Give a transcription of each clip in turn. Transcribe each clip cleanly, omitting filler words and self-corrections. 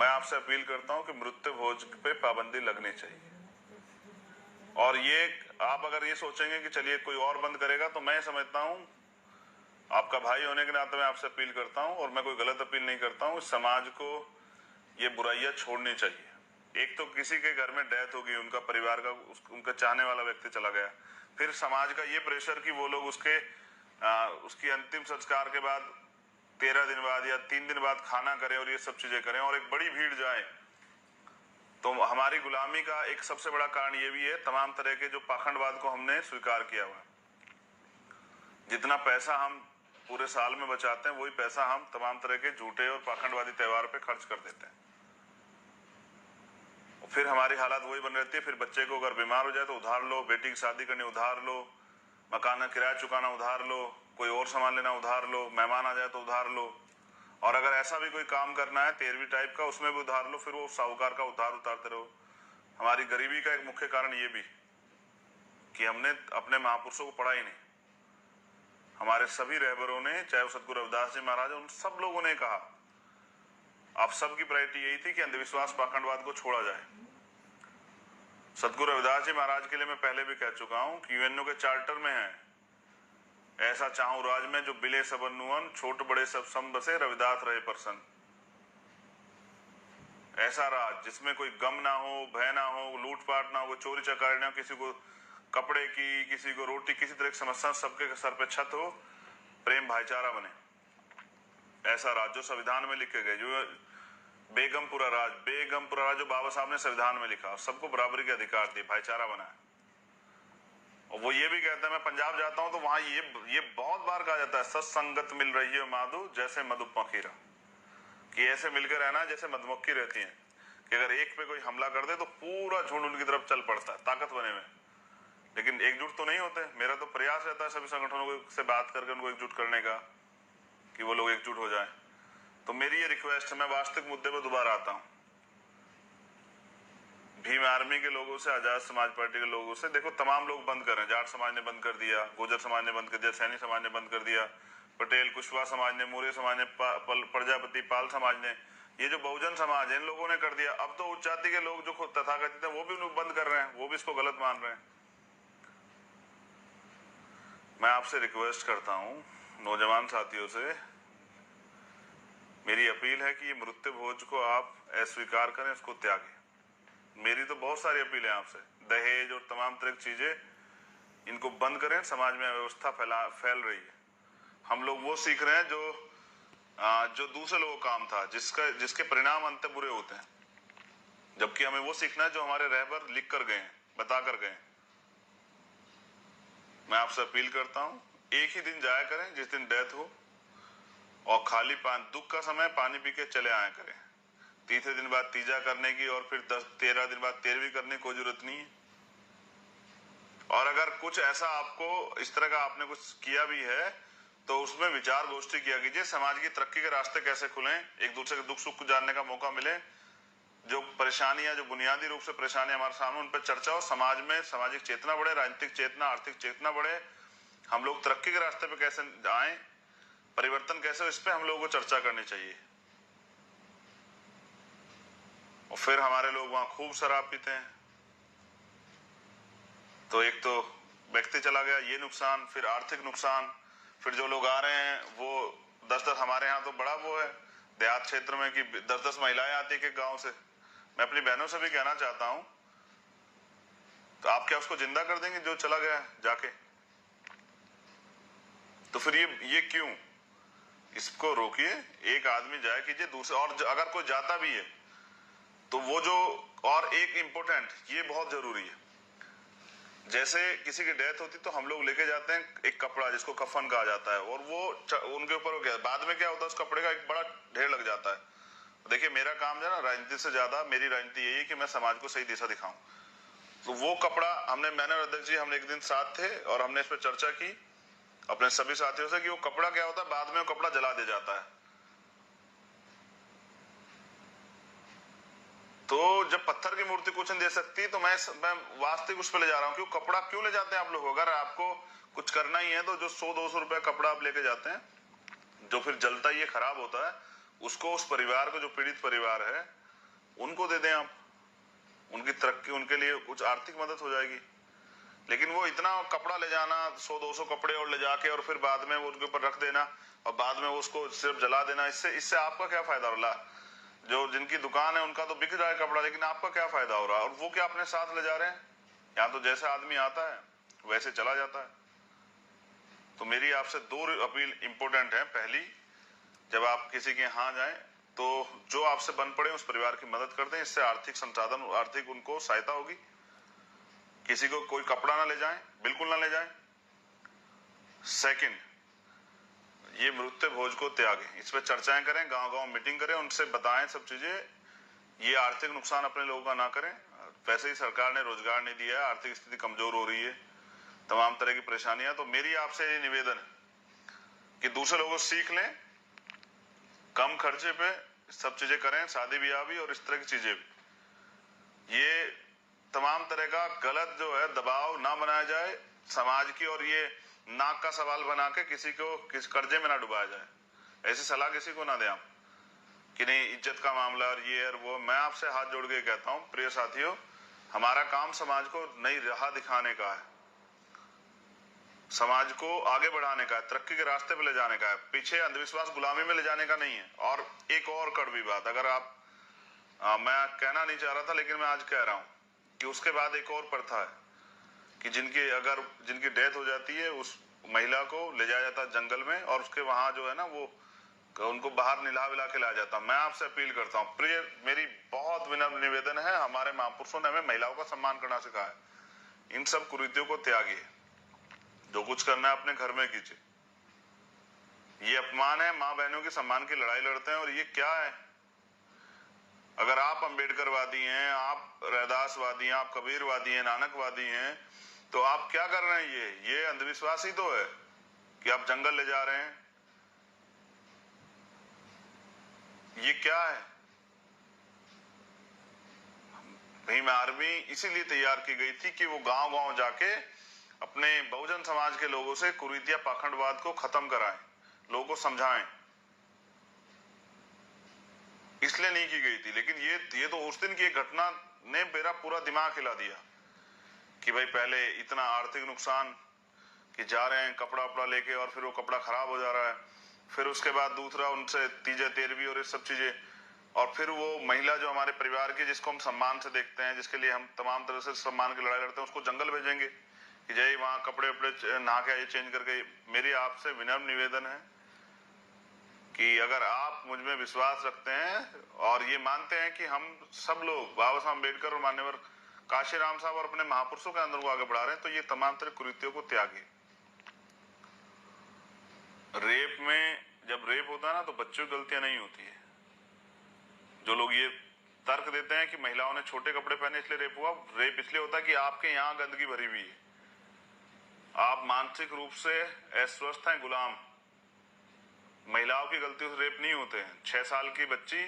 मैं आपसे अपील करता हूं कि मृत्यु भोज पे पाबंदी लगनी चाहिए। और ये आप अगर ये सोचेंगे कि चलिए कोई और बंद करेगा, तो मैं समझता हूं, आपका भाई होने के नाते मैं आपसे अपील करता हूं, और मैं कोई गलत अपील नहीं करता हूं, समाज को ये बुराइयां छोड़नी चाहिए। एक तो किसी के घर में डेथ होगी, उनका परिवार का उनका चाहने वाला व्यक्ति चला गया, फिर समाज का ये प्रेशर कि वो लोग उसकी अंतिम संस्कार के बाद 13 दिन बाद या 3 दिन बाद खाना करें और ये सब चीजें करें और एक बड़ी भीड़ जाए। तो हमारी गुलामी का एक सबसे बड़ा कारण ये भी है, तमाम तरह के जो पाखंडवाद को हमने स्वीकार किया हुआ। जितना पैसा हम पूरे साल में बचाते हैं, वही पैसा हम तमाम तरह के झूठे और पाखंडवादी त्योहार पे खर्च कर देते हैं। फिर हमारी हालत वही बन रहती है। फिर बच्चे को अगर बीमार हो जाए तो उधार लो, बेटी की शादी करनी उधार लो, मकान का किराया चुकाना उधार लो, कोई और सामान लेना उधार लो, मेहमान आ जाए तो उधार लो, और अगर ऐसा भी कोई काम करना है 13वीं टाइप का, उसमें भी उधार लो, फिर वो साहूकार का उधार उतारते रहो। हमारी गरीबी का एक मुख्य कारण ये भी कि हमने अपने महापुरुषों को पढ़ा ही नहीं। हमारे सभी रहबरों ने, चाहे वो सतगुरु रविदास जी महाराज, उन सब लोगों ने कहा, आप सबकी प्रायोरिटी यही थी कि अंधविश्वास पाखंडवाद को छोड़ा जाए। सतगुरु रविदास जी महाराज के लिए मैं पहले भी कह चुका हूं कि यूएनओ के चार्टर में है, ऐसा चाहूं राज में जो बिले सबन नुअन, छोट बड़े सब सम बसे, रविदास रहे प्रसन्न। ऐसा राज जिसमें कोई गम ना हो, भय ना हो, लूटपाट ना हो, चोरी चकारी ना हो, किसी को कपड़े की, किसी को रोटी, किसी तरह की समस्या, सबके सर पे छत हो, प्रेम भाईचारा बने। ऐसा राज जो संविधान में लिखे गए, जो बेगमपुरा राज जो बाबा साहब ने संविधान में लिखा, सबको बराबरी के अधिकार दिए, भाईचारा बनाया। और वो ये भी कहता है, मैं पंजाब जाता हूं तो वहां ये बहुत बार कहा जाता है, सत्संगत मिल रही है माधु जैसे मधुमक्खीरा, कि ऐसे मिलकर रहना जैसे मधुमक्खी रहती है, कि अगर एक पे कोई हमला कर दे तो पूरा झुंड उनकी तरफ चल पड़ता है ताकत बने में, लेकिन एकजुट तो नहीं होते। मेरा तो प्रयास रहता है सभी संगठनों से बात करके उनको एकजुट करने का, कि वो लोग एकजुट हो जाए। तो मेरी ये रिक्वेस्ट है, मैं वास्तविक मुद्दे पर दोबारा आता हूं। भीम आर्मी के लोगों से, आजाद समाज पार्टी के लोगों से, देखो तमाम लोग बंद कर रहे हैं। जाट समाज ने बंद कर दिया, गुर्जर समाज ने बंद कर दिया, सैनी समाज ने बंद कर दिया, पटेल कुशवाहा समाज ने, मौर्य समाज ने, प्रजापति पाल समाज ने, ये जो बहुजन समाज है, इन लोगों ने कर दिया। अब तो उच्च जाति के लोग जो खुद तथाकथित है वो भी बंद कर रहे हैं, वो भी इसको गलत मान रहे हैं। मैं आपसे रिक्वेस्ट करता हूं, नौजवान साथियों से मेरी अपील है कि ये मृत्यु भोज को आप अस्वीकार करें, इसको त्यागें। मेरी तो बहुत सारी अपील है आपसे। दहेज और तमाम तरह की चीजें, इनको बंद करें। समाज में अव्यवस्था फैल रही है। हम लोग वो सीख रहे हैं जो दूसरे लोगों का काम था, जिसके परिणाम अंत बुरे होते हैं, जबकि हमें वो सीखना है जो हमारे रहबर लिख कर गए हैं, बता कर गए। मैं आपसे अपील करता हूं, एक ही दिन जाया करें जिस दिन डेथ हो, और खाली दुख का समय पानी पी के चले आया करें। तीसरे दिन बाद तीजा करने की और फिर 13 दिन बाद 13वीं करने की कोई जरूरत नहीं है। और अगर कुछ ऐसा आपको इस तरह का आपने कुछ किया भी है तो उसमें विचार गोष्ठी किया कीजिए। समाज की तरक्की के रास्ते कैसे खुलें, एक दूसरे के दुख सुख को जानने का मौका मिले, जो परेशानियां, जो बुनियादी रूप से परेशानियां हमारे सामने, उन पर चर्चा हो। समाज में सामाजिक चेतना बढ़े, राजनीतिक चेतना, आर्थिक चेतना बढ़े, हम लोग तरक्की के रास्ते पे कैसे आए, परिवर्तन कैसे हो, इस पे हम लोगों को चर्चा करनी चाहिए। और फिर हमारे लोग वहां खूब शराब पीते हैं, तो एक तो व्यक्ति चला गया, ये नुकसान, फिर आर्थिक नुकसान, फिर जो लोग आ रहे हैं वो 10-10, हमारे यहाँ तो बड़ा वो है देहात क्षेत्र में कि 10-10 महिलाएं आती है कि गांव से। मैं अपनी बहनों से भी कहना चाहता हूं, तो आप क्या उसको जिंदा कर देंगे जो चला गया जाके? तो फिर ये क्यों? इसको रोकिए, एक आदमी जाए कीजिए, दूसरे, और अगर कोई जाता भी है तो वो जो, और एक इंपॉर्टेंट, ये बहुत जरूरी है, जैसे किसी की डेथ होती तो हम लोग लेके जाते हैं एक कपड़ा जिसको कफन कहा जाता है, और वो उनके ऊपर हो गया, बाद में क्या होता है उस कपड़े का एक बड़ा ढेर लग जाता है। देखिए मेरा काम जो है ना, राजनीति से ज्यादा मेरी राजनीति यही है कि मैं समाज को सही दिशा दिखाऊं। तो वो कपड़ा मैंने और अध्यक्ष जी, हम एक दिन साथ थे और हमने इस पर चर्चा की अपने सभी साथियों से कि वो कपड़ा क्या होता है, बाद में वो कपड़ा जला दिया जाता है। तो जब पत्थर की मूर्ति कुछ नहीं दे सकती, तो मैं वास्तविक उस पर ले जा रहा हूँ। क्यों कपड़ा क्यों ले जाते हैं आप लोग? अगर आपको कुछ करना ही है तो जो 100-200 रुपए कपड़ा आप लेके जाते हैं, जो फिर जलता ही खराब होता है, उसको उस परिवार को, जो पीड़ित परिवार है, उनको दे दें आप, उनकी तरक्की, उनके लिए कुछ आर्थिक मदद हो जाएगी। लेकिन वो इतना कपड़ा ले जाना, 100-200 कपड़े और ले जाके और फिर बाद में वो उनके ऊपर रख देना और बाद में उसको सिर्फ जला देना, इससे आपका क्या फायदा हो रहा? जो जिनकी दुकान है उनका तो बिक रहा है कपड़ा, लेकिन आपका क्या फायदा हो रहा है? और वो क्या अपने साथ ले जा रहे हैं? यहाँ तो जैसे आदमी आता है वैसे चला जाता है। तो मेरी आपसे 2 अपील इंपॉर्टेंट है। पहली, जब आप किसी के यहाँ जाएं तो जो आपसे बन पड़े उस परिवार की मदद कर दें, इससे आर्थिक संसाधन, आर्थिक उनको सहायता होगी। किसी को कोई कपड़ा ना ले जाएं, बिल्कुल ना ले जाएं। सेकंड, ये मृत्यु भोज को त्यागें, इस पर चर्चाएं करें, गांव-गांव मीटिंग करें, उनसे बताएं सब चीजें। ये आर्थिक नुकसान अपने लोगों का ना करें। वैसे ही सरकार ने रोजगार नहीं दिया है, आर्थिक स्थिति कमजोर हो रही है, तमाम तरह की परेशानियां। तो मेरी आपसे ये निवेदन है कि दूसरे लोगों से सीख लें, कम खर्चे पे सब चीजें करें, शादी ब्याह भी और इस तरह की चीजें भी। ये तमाम तरह का गलत जो है दबाव ना बनाया जाए समाज की, और ये नाक का सवाल बना के किसी को किस कर्जे में ना डुबाया जाए। ऐसी सलाह किसी को ना दें आप कि नहीं इज्जत का मामला और ये और वो। मैं आपसे हाथ जोड़ के कहता हूं प्रिय साथियों, हमारा काम समाज को नई राह दिखाने का है, समाज को आगे बढ़ाने का है, तरक्की के रास्ते पे ले जाने का है, पीछे अंधविश्वास गुलामी में ले जाने का नहीं है। और एक और कड़वी बात, अगर आप मैं कहना नहीं चाह रहा था लेकिन मैं आज कह रहा हूं कि उसके बाद एक और प्रथा है कि जिनकी डेथ हो जाती है उस महिला को ले जाया जाता है जंगल में, और उसके वहां जो है ना वो उनको बाहर निला विला के लाया जाता। मैं आपसे अपील करता हूँ प्रिय, मेरी बहुत विनम्र निवेदन है, हमारे महापुरुषों ने हमें महिलाओं का सम्मान करना सिखाया है। इन सब कुरीतियों को त्यागिए, जो कुछ करना है अपने घर में कीजिए। ये अपमान है, माँ बहनों के सम्मान की लड़ाई लड़ते हैं। और ये क्या है? अगर आप अम्बेडकरवादी हैं, आप रैदासवादी हैं, आप कबीरवादी हैं, नानकवादी हैं, तो आप क्या कर रहे हैं? ये अंधविश्वास ही तो है कि आप जंगल ले जा रहे हैं। ये क्या है? भीम आर्मी इसीलिए तैयार की गई थी कि वो गांव-गांव जाके अपने बहुजन समाज के लोगों से कुरीतिया पाखंडवाद को खत्म कराएं, लोगों को समझाएं। इसलिए नहीं की गई थी। लेकिन ये तो उस दिन की एक घटना ने मेरा पूरा दिमाग हिला दिया कि भाई पहले इतना आर्थिक नुकसान कि जा रहे हैं कपड़ा वपड़ा लेके और फिर वो कपड़ा खराब हो जा रहा है, फिर उसके बाद दूसरा उनसे तीजे तेरहवीं और ये सब चीजें, और फिर वो महिला जो हमारे परिवार की, जिसको हम सम्मान से देखते हैं, जिसके लिए हम तमाम तरह से सम्मान की लड़ाई लड़ते हैं, उसको जंगल भेजेंगे कि जाइए वहां कपड़े वपड़े नहा के आइए, चेंज करके। मेरी आपसे विनम्र निवेदन है कि अगर आप मुझ में विश्वास रखते हैं और ये मानते हैं कि हम सब लोग बाबा साहब अम्बेडकर और मान्यवर काशीराम साहब और अपने महापुरुषों के अंदर को आगे बढ़ा रहे हैं, तो ये तमाम तरह कुरीतियों को त्यागिए। रेप में जब रेप होता है ना तो बच्चों की गलतियां नहीं होती है। जो लोग ये तर्क देते हैं कि महिलाओं ने छोटे कपड़े पहने इसलिए रेप हुआ, रेप इसलिए होता है कि आपके यहाँ गंदगी भरी हुई है, आप मानसिक रूप से अस्वस्थ हैं, गुलाम। महिलाओं की गलतियों से रेप नहीं होते हैं, 6 साल की बच्ची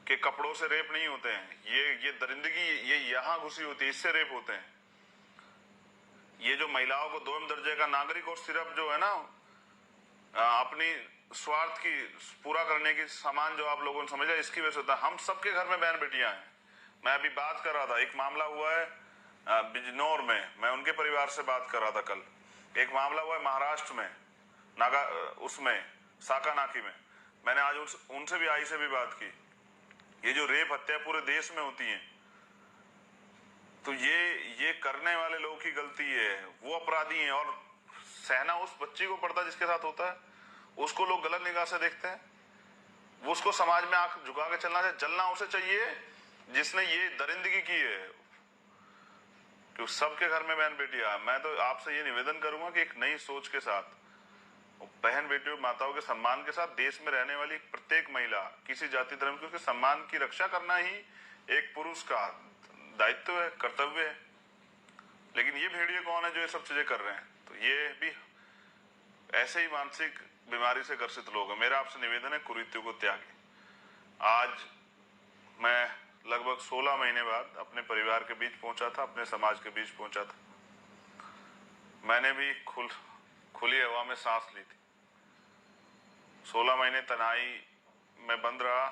के कपड़ों से रेप नहीं होते हैं, ये दरिंदगी ये यहाँ घुसी होती है, इससे रेप होते हैं। ये जो महिलाओं को 2म दर्जे का नागरिक और सिर्फ जो है ना अपनी स्वार्थ की पूरा करने की सामान जो आप लोगों ने समझा, इसकी वजह से होता है। हम सबके घर में बहन बेटियां हैं। मैं अभी बात कर रहा था, एक मामला हुआ है बिजनौर में, मैं उनके परिवार से बात कर रहा था कल। एक मामला हुआ है महाराष्ट्र में, नागा उसमें साकानाकी में। मैंने आज उनसे भी, आई से भी बात की। ये जो रेप हत्या पूरे देश में होती है, तो ये करने वाले लोगों की गलती है, वो अपराधी हैं। और सहना उस बच्ची को पड़ता जिसके साथ होता है, उसको लोग गलत निगाह से देखते हैं, वो उसको समाज में आंख झुका के चलना चाहिए। जलना उसे चाहिए जिसने ये दरिंदगी की है, कि सबके घर में बहन बेटियां। मैं तो आपसे ये निवेदन करूंगा कि एक नई सोच के साथ, बहन बेटियों माताओं के सम्मान के साथ, देश में रहने वाली प्रत्येक महिला किसी जाति धर्म की, उसके सम्मान की रक्षा करना ही एक पुरुष का दायित्व है, कर्तव्य है। लेकिन ये भेड़िए कौन है जो ये सब चीजें कर रहे हैं? तो ये भी ऐसे ही मानसिक बीमारी से ग्रसित लोग हैं। मेरा आपसे निवेदन है कुरीतियों को त्यागे। आज मैं लगभग 16 महीने बाद अपने परिवार के बीच पहुंचा था, अपने समाज के बीच पहुंचा था। मैंने भी खुली हवा में सांस ली थी। 16 महीने तन्हाई में बंद रहा,